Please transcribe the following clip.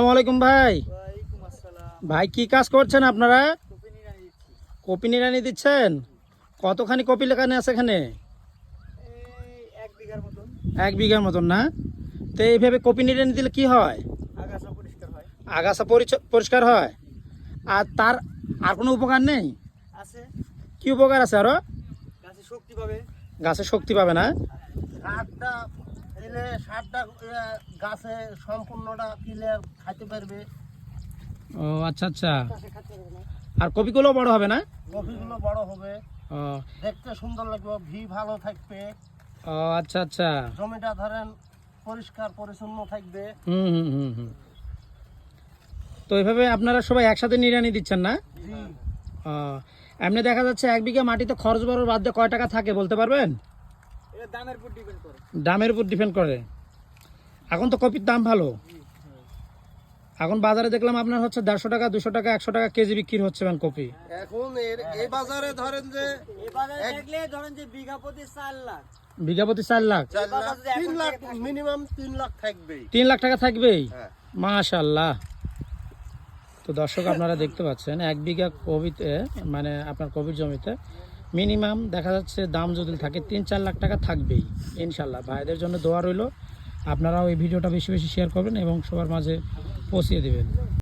আসসালামু আলাইকুম ভাই। ওয়ালাইকুম আসসালাম। ভাই কি কাজ করছেন আপনারা? কপি নিড়ানি দিচ্ছি। কপি নিড়ানি দিচ্ছেন? কতখানি কপি লাগানো আছে এখানে? এই 1 বিঘার মতন। 1 বিঘার মতন না? তো এইভাবে কপি নিড়ানি দিলে কি হয়? আগাছা পরিষ্কার হয়। আগাছা পরিষ্কার হয়। আর তার আর কোনো উপকার নেই? আছে। কি উপকার আছে আরো? গাছে শক্তি পাবে। গাছে শক্তি পাবে না? সারটা দিলে সারটা গাছে সম্পূর্ণটা ক্লিয়ার খাইতে পারবে। ও আচ্ছা আচ্ছা। গাছে খাতে পারবে না। আর কপিগুলো বড় হবে না? কপিগুলো বড় হবে, ও দেখতে সুন্দর লাগবে, ভি ভালো থাকবে, ও আচ্ছা আচ্ছা। জমিটা ধরেন পরিষ্কার পরিচ্ছন্ন থাকবে। হুম হুম হুম হুম। তো এইভাবে আপনারা সবাই একসাথে নিড়ানি দিচ্ছেন না? জি, ও এমনি দেখা যাচ্ছে 1 বিঘা মাটিতে খরচ বড় বাদ দিয়ে কয় টাকা থাকে বলতে পারবেন? এটা দামের উপর ডিপেন্ড করে। দামের উপর ডিপেন্ড করে। এখন তো কপির দাম ভালো। এখন বাজারে দেখলাম আপনার হচ্ছে 150 টাকা 200 টাকা 100 টাকা কেজি বিক্রি হচ্ছে কপি। এখন এই বাজারে ধরেন যে এই বাজারে দেখলে ধরেন যে বিঘা প্রতি 4 লাখ। বিঘা প্রতি 4 লাখ, 3 লাখ মিনিমাম 3 লাখ থাকবেই। 3 লাখ টাকা থাকবেই। হ্যাঁ। মাশাআল্লাহ। তো দর্শক আপনারা দেখতে পাচ্ছেন 1 বিঘা কপিতে মানে আপনার কপির জমিতে মিনিমাম দেখা যাচ্ছে দাম যদি থাকে 3-4 লাখ টাকা থাকবেই ইনশাল্লাহ। ভাইদের জন্য দোয়া রইল, আপনারাও এই ভিডিওটা বেশি বেশি শেয়ার করবেন এবং সবার মাঝে পৌঁছিয়ে দেবেন।